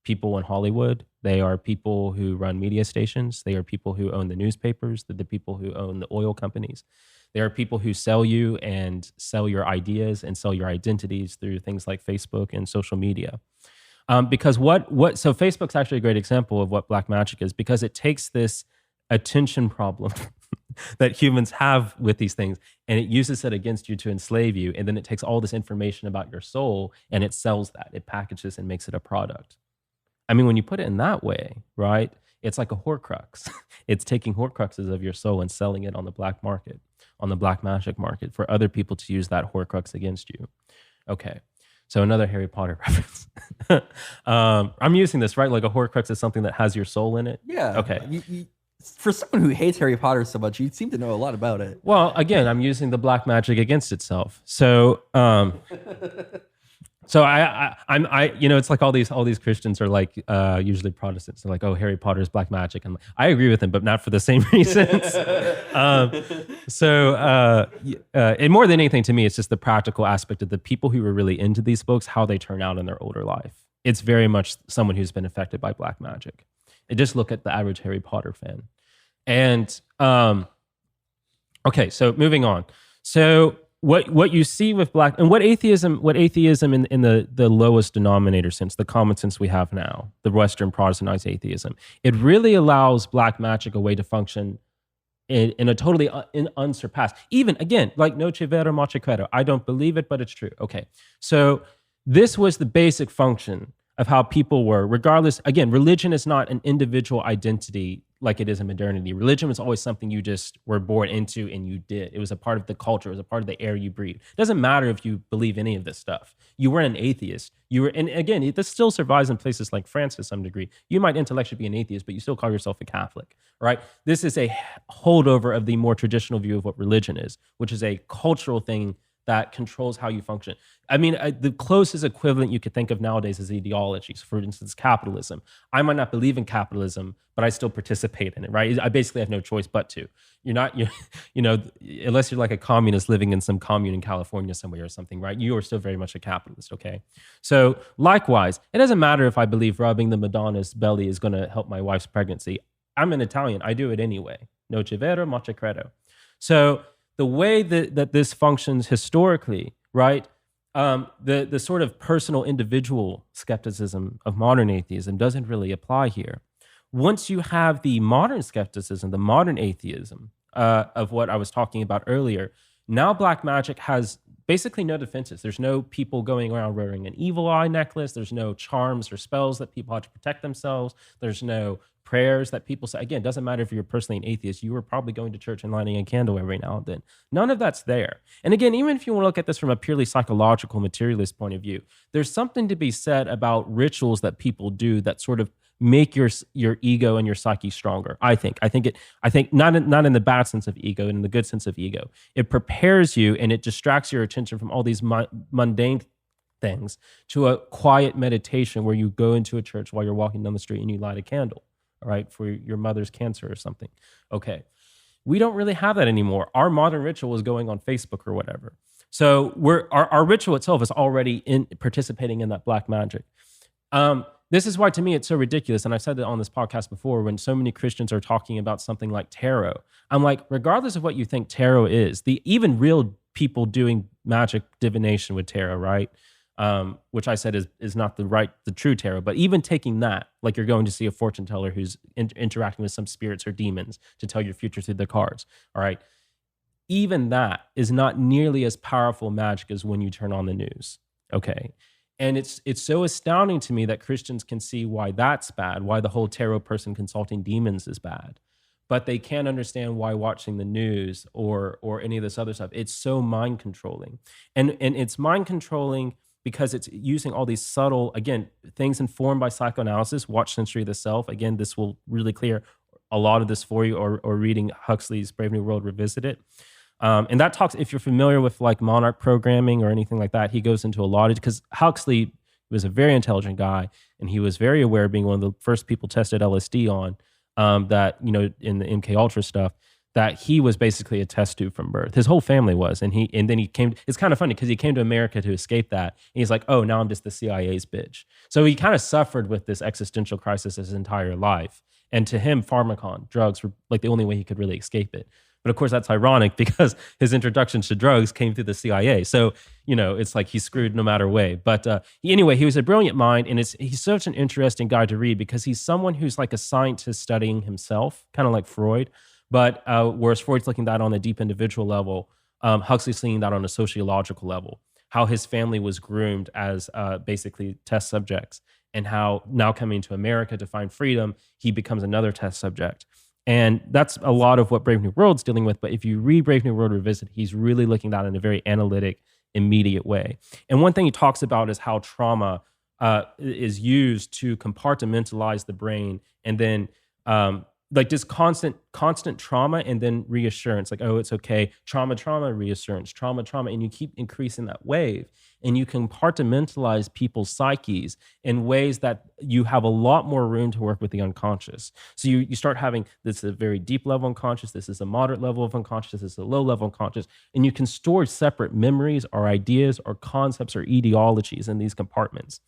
people in Hollywood. They are people who run media stations. They are people who own the newspapers. They're the people who own the oil companies. There are people who sell you and sell your ideas and sell your identities through things like Facebook and social media. Because so Facebook's actually a great example of what black magic is, because it takes this attention problem that humans have with these things and it uses it against you to enslave you. And then it takes all this information about your soul and it sells that. It packages and makes it a product. I mean, when you put it in that way, right, it's like a Horcrux. It's taking Horcruxes of your soul and selling it on the black market, on the black magic market, for other people to use that Horcrux against you. Okay. So another Harry Potter reference. I'm using this, right? Like a Horcrux is something that has your soul in it. Yeah. Okay. For someone who hates Harry Potter so much, you seem to know a lot about it. Well, again, I'm using the black magic against itself. So, so it's like all these Christians are like usually Protestants. They're like, oh, Harry Potter is black magic, and I agree with them, but not for the same reasons. And more than anything, to me, it's just the practical aspect of the people who were really into these books, how they turn out in their older life. It's very much someone who's been affected by black magic. And just look at the average Harry Potter fan. And okay, so moving on. So what you see with black and what atheism in the lowest denominator sense, the common sense we have now, the Western Protestantized atheism, it really allows black magic a way to function in a totally unsurpassed. Even again, like noce vero mace credo. I don't believe it, but it's true. Okay, so this was the basic function of how people were, regardless. Again, religion is not an individual identity like it is in modernity. Religion was always something you just were born into and you did. It was a part of the culture. It was a part of the air you breathed. It doesn't matter if you believe any of this stuff. You weren't an atheist. And again, this still survives in places like France to some degree. You might intellectually be an atheist, but you still call yourself a Catholic, right? This is a holdover of the more traditional view of what religion is, which is a cultural thing that controls how you function. I mean, the closest equivalent you could think of nowadays is ideology. So for instance, capitalism. I might not believe in capitalism, but I still participate in it, right? I basically have no choice but to. Unless you're like a communist living in some commune in California somewhere or something, right? You are still very much a capitalist, okay? So likewise, it doesn't matter if I believe rubbing the Madonna's belly is gonna help my wife's pregnancy. I'm an Italian, I do it anyway. Noce vero, mace credo. So the way that this functions historically, right? The sort of personal individual skepticism of modern atheism doesn't really apply here. Once you have the modern skepticism, the modern atheism of what I was talking about earlier, now black magic has basically no defenses. There's no people going around wearing an evil eye necklace. There's no charms or spells that people have to protect themselves. There's no prayers that people say. Again, it doesn't matter if you're personally an atheist. You were probably going to church and lighting a candle every now and then. None of that's there. And again, even if you want to look at this from a purely psychological, materialist point of view, there's something to be said about rituals that people do that sort of make your ego and your psyche stronger. I think not in the bad sense of ego, in the good sense of ego. It prepares you and it distracts your attention from all these mundane things to a quiet meditation where you go into a church while you're walking down the street and you light a candle, all right, for your mother's cancer or something. Okay. We don't really have that anymore. Our modern ritual is going on Facebook or whatever. So our ritual itself is already participating in that black magic. This is why, to me, it's so ridiculous. And I've said that on this podcast before, when so many Christians are talking about something like tarot, I'm like, regardless of what you think tarot is, even real people doing magic divination with tarot, right? Which I said is not the true tarot, but even taking that, like you're going to see a fortune teller who's interacting with some spirits or demons to tell your future through the cards, all right? Even that is not nearly as powerful magic as when you turn on the news, okay? And it's so astounding to me that Christians can see why that's bad, why the whole tarot person consulting demons is bad, but they can't understand why watching the news or any of this other stuff, it's so mind controlling. And it's mind controlling because it's using all these subtle, again, things informed by psychoanalysis. Watch Century of the Self. Again, this will really clear a lot of this for you, or reading Huxley's Brave New World Revisited. And that talks, if you're familiar with like monarch programming or anything like that, he goes into a lot of, because Huxley was a very intelligent guy, and he was very aware, being one of the first people tested LSD on, that, you know, in the MK Ultra stuff, that he was basically a test tube from birth. His whole family was. And then he came, it's kind of funny because he came to America to escape that. And he's like, oh, now I'm just the CIA's bitch. So he kind of suffered with this existential crisis his entire life. And to him, pharmacon, drugs, were like the only way he could really escape it. But of course, that's ironic because his introduction to drugs came through the CIA. So, you know, it's like he's screwed no matter way. But anyway, he was a brilliant mind, and he's such an interesting guy to read because he's someone who's like a scientist studying himself, kind of like Freud. But whereas Freud's looking at that on a deep individual level, Huxley's seeing that on a sociological level, how his family was groomed as basically test subjects, and how now coming to America to find freedom, he becomes another test subject. And that's a lot of what Brave New World's dealing with. But if you read Brave New World Revisited, he's really looking at it in a very analytic, immediate way. And one thing he talks about is how trauma is used to compartmentalize the brain, and then like this constant trauma and then reassurance, like, oh, it's okay, trauma, reassurance, trauma, and you keep increasing that wave, and you compartmentalize people's psyches in ways that you have a lot more room to work with the unconscious. So you start having this a very deep level unconscious, this is a moderate level of unconscious, this is a low level unconscious, and you can store separate memories or ideas or concepts or ideologies in these compartments.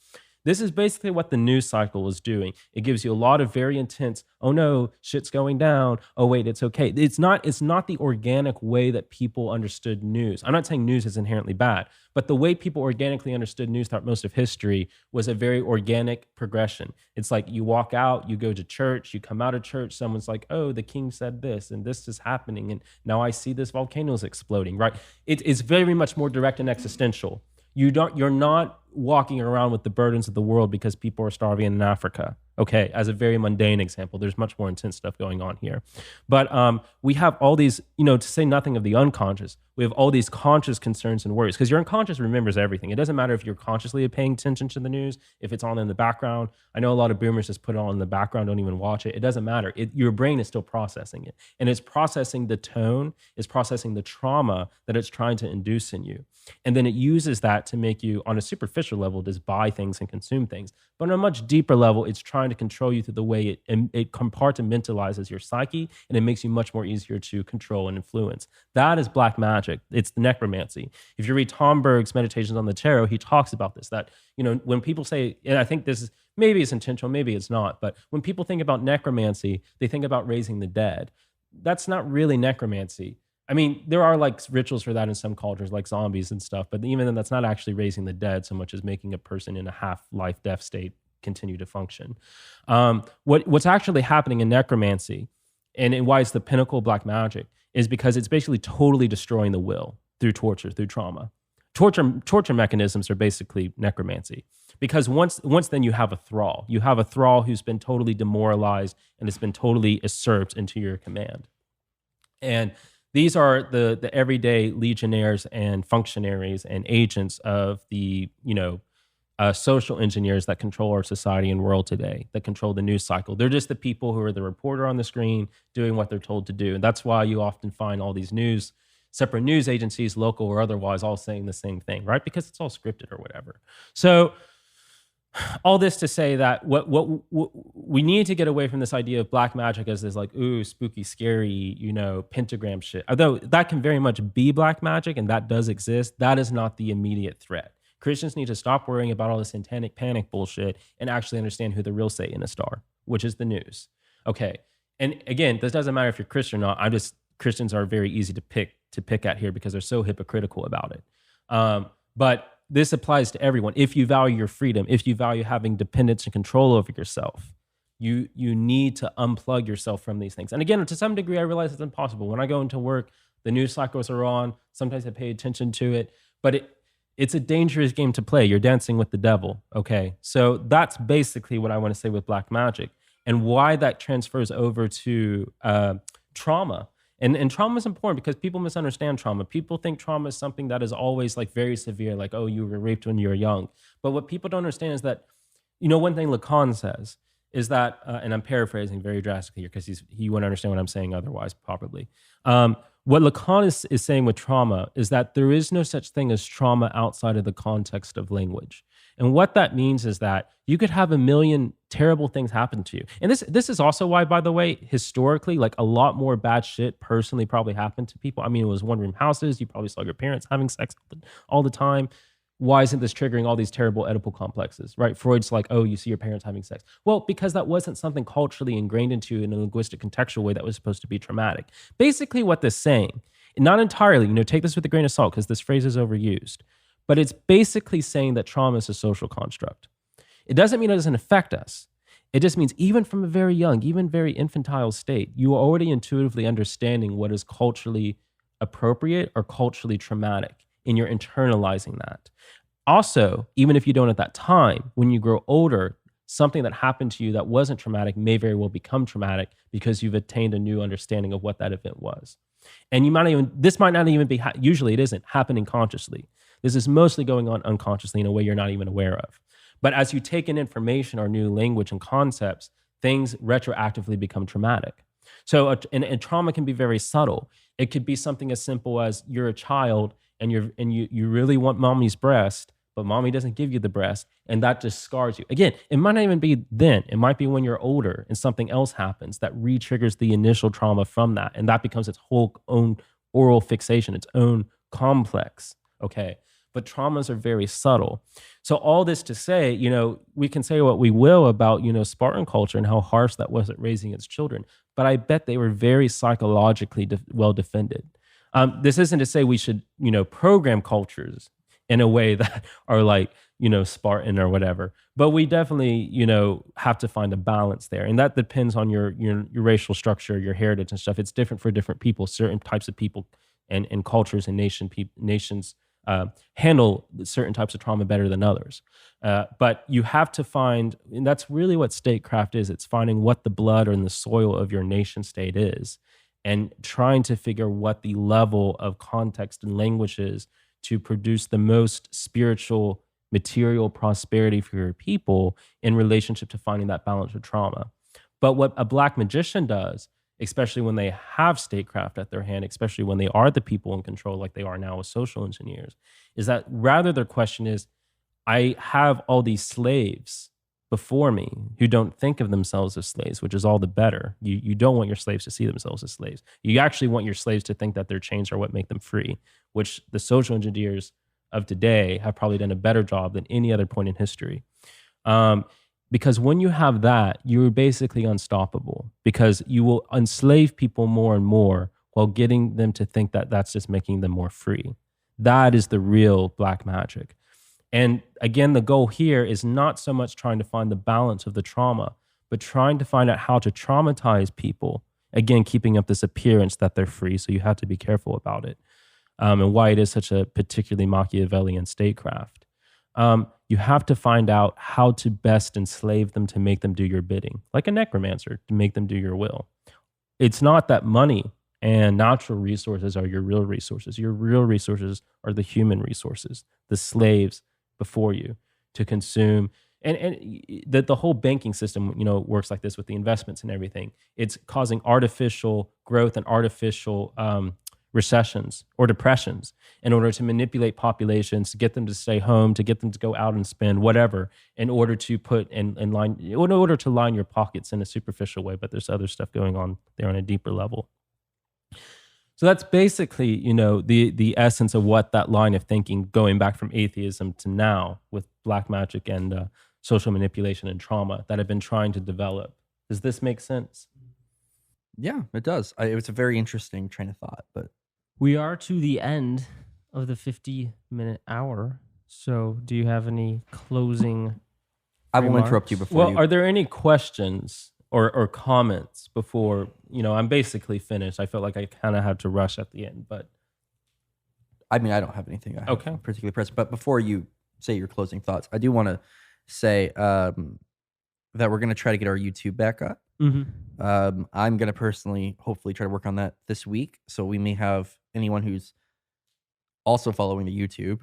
This is basically what the news cycle is doing. It gives you a lot of very intense, oh no, shit's going down. Oh wait, it's okay. It's not the organic way that people understood news. I'm not saying news is inherently bad, but the way people organically understood news throughout most of history was a very organic progression. It's like you walk out, you go to church, you come out of church, someone's like, oh, the king said this, and this is happening, and now I see this volcano's exploding, right? It's very much more direct and existential. You're not walking around with the burdens of the world because people are starving in Africa. Okay, as a very mundane example, there's much more intense stuff going on here. But we have all these, you know, to say nothing of the unconscious, we have all these conscious concerns and worries, because your unconscious remembers everything. It doesn't matter if you're consciously paying attention to the news, if it's on in the background. I know a lot of boomers just put it on in the background, don't even watch it. It doesn't matter. Your brain is still processing it. And it's processing the tone, it's processing the trauma that it's trying to induce in you. And then it uses that to make you, on a superficial level, just buy things and consume things. But on a much deeper level, it's trying to control you through the way it compartmentalizes your psyche, and it makes you much more easier to control and influence. That is black magic. It's the necromancy. If you read Tom Berg's Meditations on the Tarot, he talks about this, that, you know, when people say, and I think this is, maybe it's intentional, maybe it's not, but when people think about necromancy, they think about raising the dead. That's not really necromancy. I mean, there are like rituals for that in some cultures, like zombies and stuff, but even then, that's not actually raising the dead so much as making a person in a half-life death state continue to function. What's actually happening in necromancy, and why it's the pinnacle of black magic, is because it's basically totally destroying the will through torture, through trauma. Torture mechanisms are basically necromancy, because once then you have a thrall. You have a thrall who's been totally demoralized and has been totally usurped into your command. And these are the everyday legionnaires and functionaries and agents of the, you know, social engineers that control our society and world today, that control the news cycle. They're just the people who are the reporter on the screen doing what they're told to do. And that's why you often find all these separate news agencies, local or otherwise, all saying the same thing, right? Because it's all scripted or whatever. So all this to say that what we need to get away from this idea of black magic as this like, ooh, spooky, scary, you know, pentagram shit. Although that can very much be black magic and that does exist, that is not the immediate threat. Christians need to stop worrying about all this satanic panic bullshit and actually understand who the real Satanists are, which is the news. Okay. And again, this doesn't matter if you're Christian or not. Christians are very easy to pick at here because they're so hypocritical about it. But this applies to everyone. If you value your freedom, if you value having dependence and control over yourself, you need to unplug yourself from these things. And again, to some degree, I realize it's impossible. When I go into work, the news cycles are on. Sometimes I pay attention to it, but it's a dangerous game to play. You're dancing with the devil. Okay, so that's basically what I want to say with black magic, and why that transfers over to trauma And trauma is important because people misunderstand trauma. People think trauma is something that is always like very severe, like, oh, you were raped when you were young. But what people don't understand is that, one thing Lacan says is that, and I'm paraphrasing very drastically here because he wouldn't understand what I'm saying otherwise, probably. What Lacan is saying with trauma is that there is no such thing as trauma outside of the context of language. And what that means is that you could have a million terrible things happen to you. And this is also why, by the way, historically, like a lot more bad shit personally probably happened to people. I mean, it was one-room houses. You probably saw your parents having sex all the time. Why isn't this triggering all these terrible Oedipal complexes, right? Freud's like, oh, you see your parents having sex. Well, because that wasn't something culturally ingrained into you in a linguistic contextual way that was supposed to be traumatic. Basically what this is saying, not entirely, take this with a grain of salt because this phrase is overused, but it's basically saying that trauma is a social construct. It doesn't mean it doesn't affect us. It just means even from a very young, even very infantile state, you are already intuitively understanding what is culturally appropriate or culturally traumatic, and you're internalizing that. Also, even if you don't at that time, when you grow older, something that happened to you that wasn't traumatic may very well become traumatic because you've attained a new understanding of what that event was. And this might not even be, usually it isn't happening consciously. This is mostly going on unconsciously in a way you're not even aware of. But as you take in information or new language and concepts, things retroactively become traumatic. So and trauma can be very subtle. It could be something as simple as you're a child and you really want mommy's breast, but mommy doesn't give you the breast, and that just scars you. Again, it might not even be then. It might be when you're older and something else happens that re-triggers the initial trauma from that, and that becomes its whole own oral fixation, its own complex, okay? But traumas are very subtle. So all this to say, we can say what we will about, Spartan culture and how harsh that was at raising its children, but I bet they were very psychologically well defended. This isn't to say we should, program cultures in a way that are like, Spartan or whatever, but we definitely, have to find a balance there. And that depends on your racial structure, your heritage and stuff. It's different for different people. Certain types of people and cultures and nations handle certain types of trauma better than others. But you have to find, and that's really what statecraft is. It's finding what the blood or in the soil of your nation state is and trying to figure what the level of context and language is to produce the most spiritual, material prosperity for your people in relationship to finding that balance with trauma. But what a black magician does, especially when they have statecraft at their hand, especially when they are the people in control like they are now with social engineers, is that rather their question is, I have all these slaves before me who don't think of themselves as slaves, which is all the better. You don't want your slaves to see themselves as slaves. You actually want your slaves to think that their chains are what make them free, which the social engineers of today have probably done a better job than any other point in history. Because when you have that, you're basically unstoppable because you will enslave people more and more while getting them to think that that's just making them more free. That is the real black magic. And again, the goal here is not so much trying to find the balance of the trauma, but trying to find out how to traumatize people. Again, keeping up this appearance that they're free. So you have to be careful about it. And why it is such a particularly Machiavellian statecraft. You have to find out how to best enslave them to make them do your bidding, like a necromancer, to make them do your will. It's not that money and natural resources are your real resources. Your real resources are the human resources, the slaves before you to consume. And the whole banking system, works like this with the investments and everything. It's causing artificial growth and artificial recessions or depressions in order to manipulate populations, to get them to stay home, to get them to go out and spend whatever in order to put in order to line your pockets in a superficial way. But there's other stuff going on there on a deeper level. So that's basically, the essence of what that line of thinking going back from atheism to now with black magic and social manipulation and trauma that I've been trying to develop. Does this make sense? Yeah, it does. It was a very interesting train of thought, but we are to the end of the 50-minute hour. So do you have any closing I won't remarks? interrupt you before Well, are there any questions or comments before, I'm basically finished. I felt like I kind of had to rush at the end, but. I mean, I don't have anything I have Okay. particularly pressed, but before you say your closing thoughts, I do want to say that we're going to try to get our YouTube back up. Mm-hmm. I'm gonna personally, hopefully, try to work on that this week. So we may have anyone who's also following the YouTube.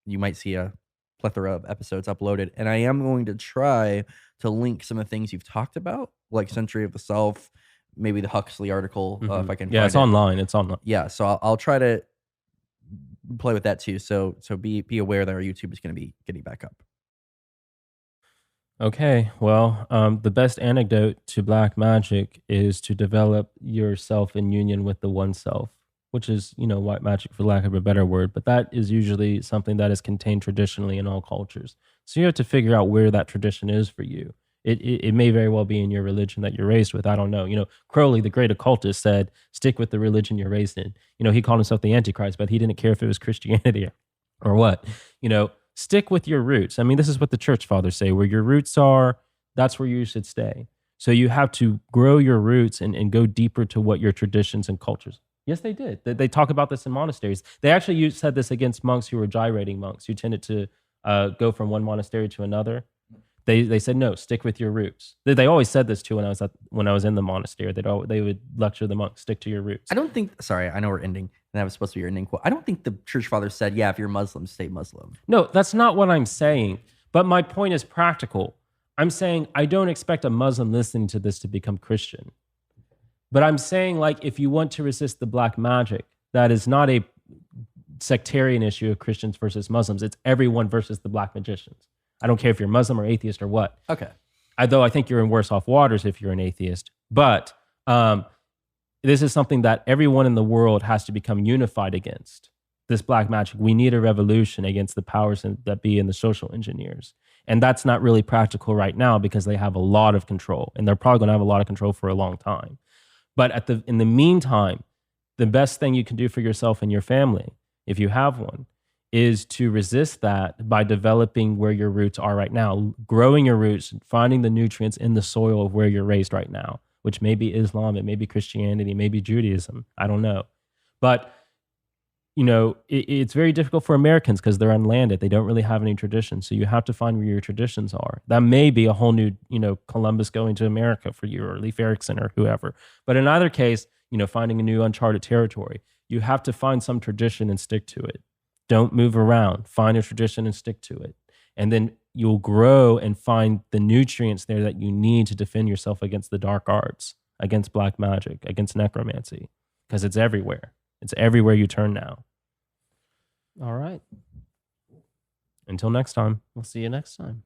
You might see a plethora of episodes uploaded, and I am going to try to link some of the things you've talked about, like Century of the Self, maybe the Huxley article, if I can. Yeah, find it's it. online. It's online. Yeah, so I'll try to play with that too. So be aware that our YouTube is going to be getting back up. Okay, well, the best antidote to black magic is to develop yourself in union with the one self, which is, white magic for lack of a better word, but that is usually something that is contained traditionally in all cultures. So you have to figure out where that tradition is for you. It may very well be in your religion that you're raised with. I don't know. Crowley, the great occultist, said, stick with the religion you're raised in. He called himself the Antichrist, but he didn't care if it was Christianity or what. Stick with your roots. I mean, this is what the church fathers say. Where your roots are, that's where you should stay. So you have to grow your roots and go deeper to what your traditions and cultures. Yes, they did. They talk about this in monasteries. They actually said this against monks who were gyrating monks, who tended to go from one monastery to another. They said, no, stick with your roots. They always said this too when I was in the monastery. They would lecture the monks, stick to your roots. I don't think, sorry, I know we're ending, and that was supposed to be your ending quote. I don't think the church fathers said, yeah, if you're Muslim, stay Muslim. No, that's not what I'm saying. But my point is practical. I'm saying I don't expect a Muslim listening to this to become Christian. But I'm saying, like, if you want to resist the black magic, that is not a sectarian issue of Christians versus Muslims. It's everyone versus the black magicians. I don't care if you're Muslim or atheist or what. Okay. Though I think you're in worse off waters if you're an atheist. But this is something that everyone in the world has to become unified against. This black magic. We need a revolution against the powers that be in the social engineers. And that's not really practical right now because they have a lot of control. And they're probably going to have a lot of control for a long time. But in the meantime, the best thing you can do for yourself and your family, if you have one, is to resist that by developing where your roots are right now, growing your roots, finding the nutrients in the soil of where you're raised right now, which may be Islam, it may be Christianity, it may be Judaism. I don't know. But, it's very difficult for Americans because they're unlanded. They don't really have any traditions. So you have to find where your traditions are. That may be a whole new, Columbus going to America for you or Leif Erikson or whoever. But in either case, finding a new uncharted territory, you have to find some tradition and stick to it. Don't move around. Find a tradition and stick to it. And then you'll grow and find the nutrients there that you need to defend yourself against the dark arts, against black magic, against necromancy, because it's everywhere. It's everywhere you turn now. All right. Until next time. We'll see you next time.